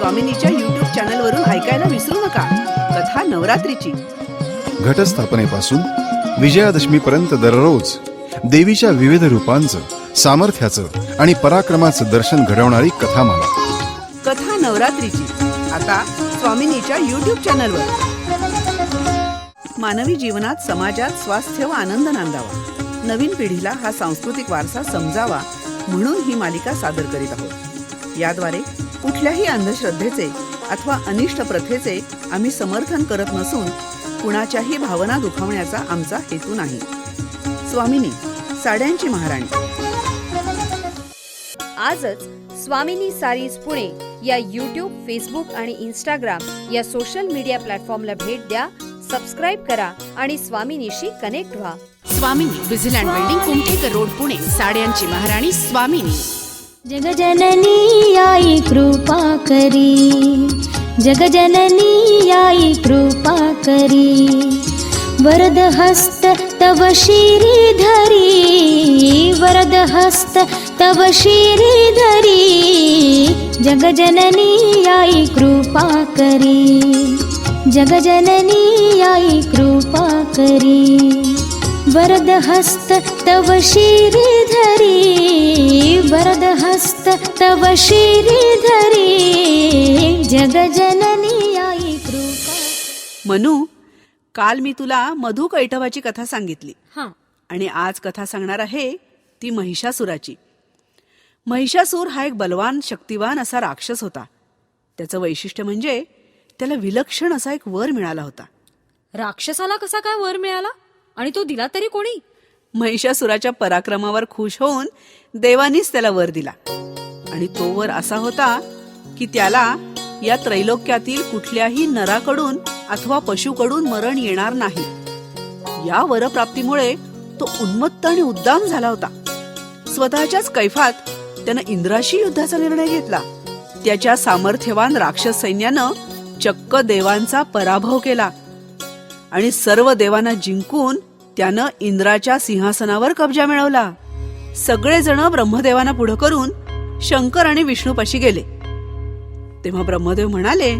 स्वामिनीच्या YouTube चॅनलवरून ऐकायला विसरू नका. कथा नवरात्रीची. घटस्थापनेपासून विजयादशमीपर्यंत दररोज देवीच्या विविध रूपांचं, सामर्थ्याचं आणि पराक्रमाचं दर्शन घडवणारी कथामाला. कथा नवरात्रीची आता स्वामिनीच्या YouTube चॅनलवर. मानवी जीवनात, समाजात स्वास्थ्य व आनंद नांदावा, नवीन पिढीला हा सांस्कृतिक वारसा समजावा म्हणून ही मालिका सादर करीत आहोत. याद्वारे कुठल्याही अंधश्रद्धेचे अथवा अनिष्ट प्रथेचे आम्ही समर्थन करत नसून कुणाच्याही भावना दुखावण्याचा आमचा हेतू नाही. स्वामिनी, साड्यांची महाराणी. आजच स्वामिनी सारीज पुणे या YouTube, फेसबुक आणि इंस्टाग्राम या सोशल मीडिया प्लॅटफॉर्मला भेट द्या, सबस्क्राईब करा आणि स्वामिनीशी कनेक्ट व्हा. स्वामिनी, विझिलँड बिल्डिंग, कुमठेकर रोड, पुणे. साड्यांची महाराणी स्वामिनी. जगजननी आई कृपा करी, जगजननी आई कृपा करी, वरद हस्त तव श्रीधरी, वरद हस्त तव श्रीधरी, जगजननी आई कृपा करी, जगजननी आई कृपा करी, वरद हस्त तव श्रीधरी, वरद हस्त तव श्रीधरी, जगजननी आई कृपा. मनू, काल मी तुला मधु कैटभाची कथा सांगितली हां. आणि आज कथा सांगणार आहे ती महिषासुराची. महिषासूर हा एक बलवान, शक्तिवान असा राक्षस होता. त्याचं वैशिष्ट्य म्हणजे त्याला विलक्षण असा एक वर मिळाला होता. राक्षसाला कसा काय वर मिळाला आणि तो दिला तरी कोणी? महिषासुराच्या पराक्रमावर खुश होऊन देवानीच त्याला वर दिला. आणि तो वर असा होता की त्याला या त्रैलोक्यातील कुठल्याही नराकडून अथवा पशुकडून मरण येणार नाही. या वरप्राप्तीमुळे तो उन्मत्त आणि उद्दाम झाला होता. स्वतःच्याच कैफात त्यानं इंद्राशी युद्धाचा निर्णय घेतला. त्याच्या सामर्थ्यवान राक्षस सैन्यानं चक्क देवांचा पराभव केला आणि सर्व देवांना जिंकून त्यानं इंद्राच्या सिंहासनावर कब्जा मिळवला. सगळेजण ब्रह्मदेवांना पुढं करून शंकर आणि विष्णूपाशी गेले. तेव्हा ब्रह्मदेव म्हणाले,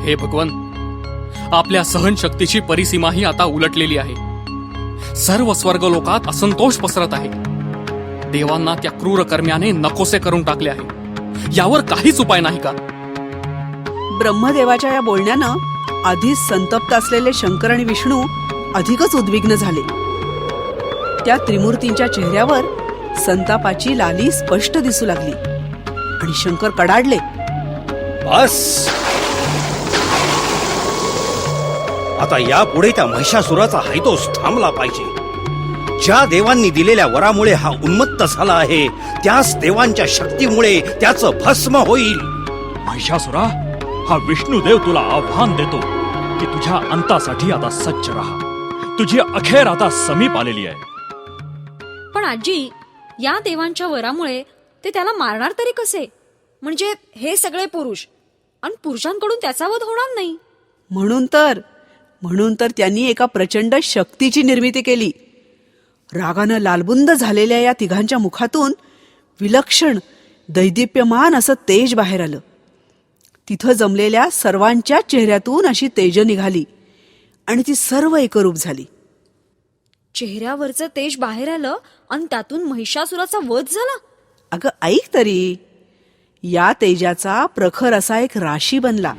हे भगवन, आपल्या सहनशक्तीची परिसीमाही आता उलटलेली आहे. सर्व स्वर्गलोकात असंतोष पसरत आहे. देवांना त्या क्रूर कर्म्याने नकोसे करून टाकले आहे. यावर काहीच उपाय नाही का? ब्रह्मदेवाच्या या बोलण्यानं आधीच संतप्त असलेले शंकर आणि विष्णू अधिकच उद्विग्न झाले. त्या त्रिमूर्तींच्या चेहऱ्यावर संतापाची लाली स्पष्ट दिसू लागली आणि शंकर कडाडले. बस, आता यापुढे त्या महिषासुराचा हैदोस थांबला पाहिजे. ज्या देवांनी दिलेल्या वरामुळे हा उन्मत्त झाला आहे, त्याच देवांच्या शक्तीमुळे त्याचं भस्म होईल. महिषासुरा, हा विष्णुदेव तुला आव्हान देतो की तुझ्या अंतासाठी आता सज्ज राहा. तुझी अखेर आता समीप आलेली आहे. पण आजी, या देवांच्या वरामुळे ते त्याला मारणार तरी कसे? म्हणजे हे सगळे पुरुष आणि पुरुषांकडून त्याचा वध होणार नाही. म्हणून तर त्यांनी एका प्रचंड शक्तीची निर्मिती केली. रागानं लालबुंद झालेल्या या तिघांच्या मुखातून विलक्षण, दैदिप्यमान असं तेज बाहेर आलं. तिथं जमलेल्या सर्वांच्या चेहऱ्यातून अशी तेज निघाली आणि ती सर्व एकरूप झाली. चेहऱ्यावरचं तेज बाहेर आलं आणि त्यातून महिषासुराचा वध झाला. अगं ऐक तरी, या तेजाचा प्रखर असा एक राशी बनला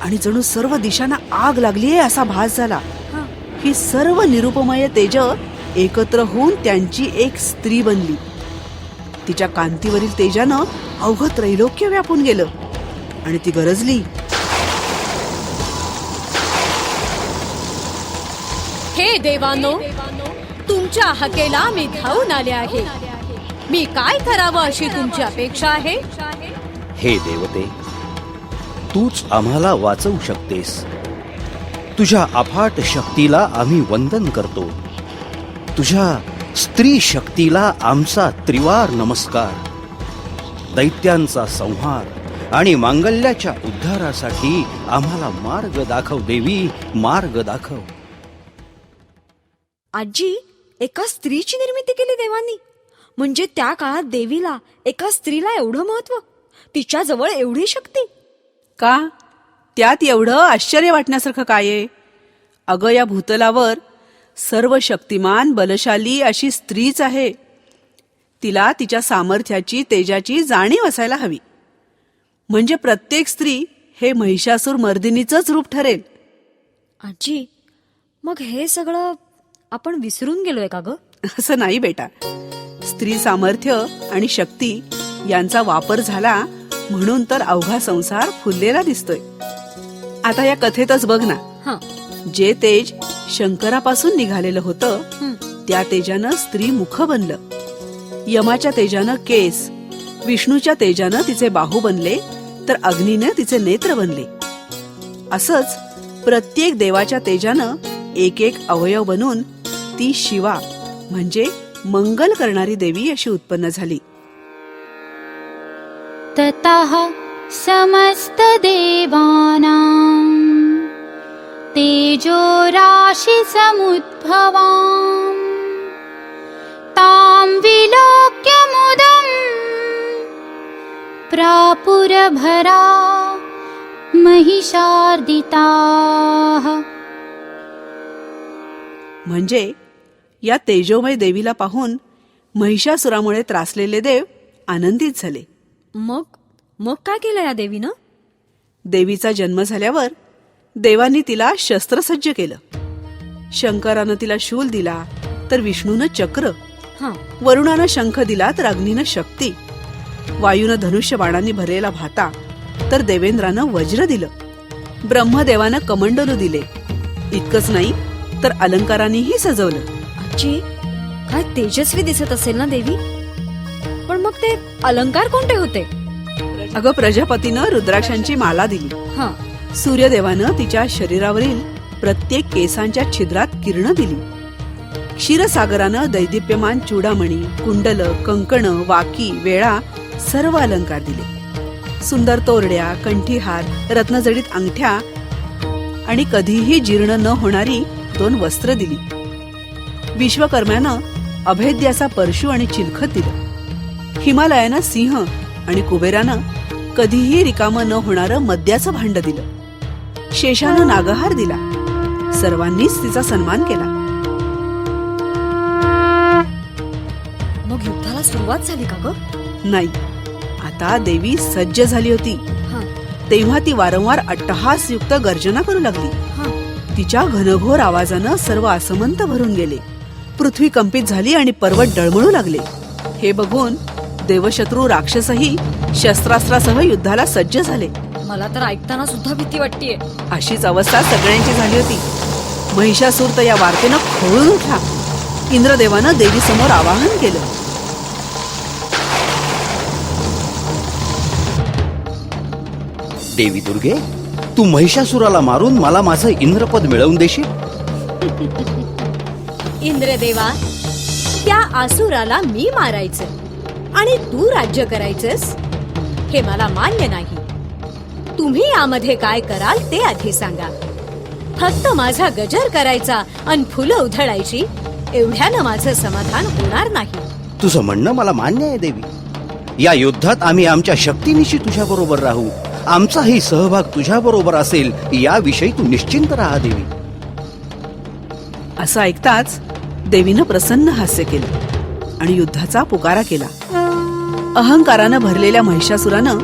आणि जणू सर्व दिशांना आग लागलीये असा भास झाला. ही सर्व निरुपमय तेज एकत्र होऊन त्यांची एक स्त्री बनली. तिच्या कांतीवरील तेजानं अवघं त्रैलोक्य व्यापून गेलं आणि ती गरजली, हे देवानो, तुमच्या हाकेला मी धावून आले आहे. मी काय करावं अशी तुमची अपेक्षा आहे? हे देवते, तूच आम्हाला वाचवू शकतेस. तुझ्या अफाट शक्तीला आम्ही वंदन करतो. तुझ्या स्त्री शक्तीला आमचा त्रिवार नमस्कार. दैत्यांचा संहार आणि मांगल्याच्या उद्धारासाठी आम्हाला मार्ग दाखव देवी, मार्ग दाखव. आजी, एका स्त्रीची निर्मिती केली देवांनी. म्हणजे त्या काळात देवीला, एका स्त्रीला एवढं महत्व, तिच्याजवळ एवढी शक्ती. का? त्यात एवढं आश्चर्य वाटण्यासारखं काय आहे? अगं, या भूतलावर सर्व शक्तिमान बलशाली अशी स्त्रीच आहे. तिला तिच्या सामर्थ्याची, तेजाची जाणीव असायला हवी. म्हणजे प्रत्येक स्त्री हे महिषासूर मर्दिनीचंच रूप ठरेल. आजी, मग हे सगळं आपण विसरून गेलोय का ग? असं नाही बेटा. स्त्री सामर्थ्य आणि शक्ती यांचा वापर झाला म्हणून तर अवघा संसार फुललेला दिसतोय. आता या कथेतच बघ ना, हं. जे तेज शंकरापासून निघालेलं होतं त्या तेजानं स्त्री मुख बनलं, यमाच्या तेजानं केस, विष्णूच्या तेजानं तिचे बाहू बनले, तर अग्नीनं तिचे नेत्र बनले. असंच प्रत्येक देवाच्या तेजानं एक एक अवयव बनून ती शिवा म्हणजे मंगल करणारी देवी अशी उत्पन्न झाली. ततः समस्त देवानां तेजो राशि समुद्भवां तां विलोक्य मुदं प्रापुरभरा महिषार्दिताः. म्हणजे या तेजोमय देवीला पाहून महिषासुरामुळे त्रासलेले देव आनंदित झाले. मग मग काय केलं या देवीनं? देवीचा जन्म झाल्यावर देवांनी तिला शस्त्रसज्ज केलं. शंकरानं तिला शूल दिला, तर विष्णूनं चक्र, हं. वरुणानं शंख दिला, तर अग्नीनं शक्ती, वायूनं धनुष्य बाणांनी भरलेला भाता, तर देवेंद्रानं वज्र दिलं, ब्रह्मदेवानं कमंडलू दिले. इतकंच नाही तर अलंकारांनीही सजवलं. आजी, काय तेजस्वी दिसत असेल ना देवी. पण मग ते अलंकार कोणते होते? अगं, प्रजापतीनं रुद्राक्षांची माला दिली, हं. सूर्यदेवानं तिच्या शरीरावरील प्रत्येक केसांच्या छिद्रात किरणं दिली, क्षीरसागरानं दैदिप्यमान चूडामणी, कुंडल, कंकण, वाकी, वेळा सर्व अलंकार दिले. सुंदर तोरड्या, कंठीहार, रत्नजडित अंगठ्या आणि कधीही जीर्ण न होणारी 2 वस्त्र दिली. विश्वकर्म्यानं अभेद्याचा परशु आणि चिलखत दिलं. हिमालयानं सिंह आणि कुबेरानं कधीही रिकामं न होणारं मद्याचं भांड दिलं. शेषानं नागहार दिला. सर्वांनीच तिचा सन्मान केला. मग युद्धाला सुरुवात झाली का ग? नाही, आता देवी सज्ज झाली होती. हं. तेव्हा ती वारंवार अट्टहासयुक्त गर्जना करू लागली. हं. तिच्या घनघोर आवाजानं सर्व आसमंत भरून गेले. पृथ्वी कंपित झाली आणि पर्वत डळमळू लागले. हे बघून देवशत्रू राक्षसही शस्त्रास्त्रासह युद्धाला सज्ज झाले. मला तर ऐकताना सुद्धा भीती वाटतेय. अशीच अवस्था सगळ्यांची झाली होती. महिषासूर तर या वार्तेनं खोळून उठला. इंद्रदेवानं देवीसमोर आवाहन केलं. देवी दुर्गे, तू महिषासुराला मारून मला माझं इंद्रपद मिळवून देशील? इंद्रदेवा, त्या आसुराला मी मारायचं आणि तू राज्य करायचंस हे मला मान्य नाही. तुम्ही यामध्ये काय कराल ते आधी सांगा. फक्त माझा गजर करायचा आणि फुलं उधळायची एवढ्यानं माझं समाधान होणार नाही. तुझं म्हणणं मला मान्य आहे देवी. या युद्धात आम्ही आमच्या शक्तीनिशी तुझ्या बरोबर राहू. आमचाही सहभाग तुझ्या बरोबर असेल याविषयी तू निश्चिंत राहा देवी. असं ऐकताच देवीनं प्रसन्न हास्य केलं आणि युद्धाचा पुकारा केला. अहंकारानं भरलेल्या महिषासुरानं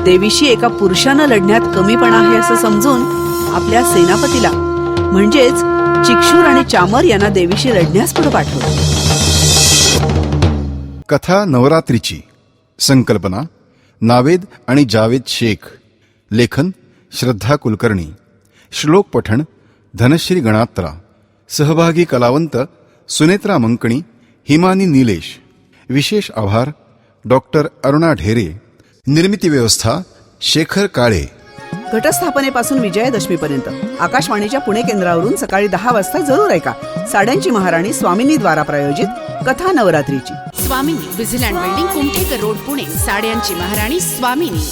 देवीशी एका पुरुषानं लढण्यात कमीपणा आहे असं समजून आपल्या सेनापतीला म्हणजेच चिक्षूर आणि चामर यांना देवीशी लढण्यास पुढे पाठवलं. कथा नवरात्रीची. संकल्पना नावेद आणि जावेद शेख. लेखन श्रद्धा कुलकर्णी. श्लोक पठण धनश्री गणात्रा. सहभागी कलावंत सुनेत्रा मंकणी, हिमानी निलेश. विशेष आभार डॉक्टर अरुणा ढेरे. निर्मिती व्यवस्था शेखर काळे. घटस्थापनेपासून विजयादशमीपर्यंत आकाशवाणीच्या पुणे केंद्रावरून सकाळी 10 वाजता जरूर ऐका साड्यांची महाराणी स्वामिनी द्वारा प्रायोजित कथा नवरात्रीची. स्वामिनी, विझिलँड बिल्डिंग, कुमठेकर रोड, पुणे. साड्यांची महाराणी स्वामिनी.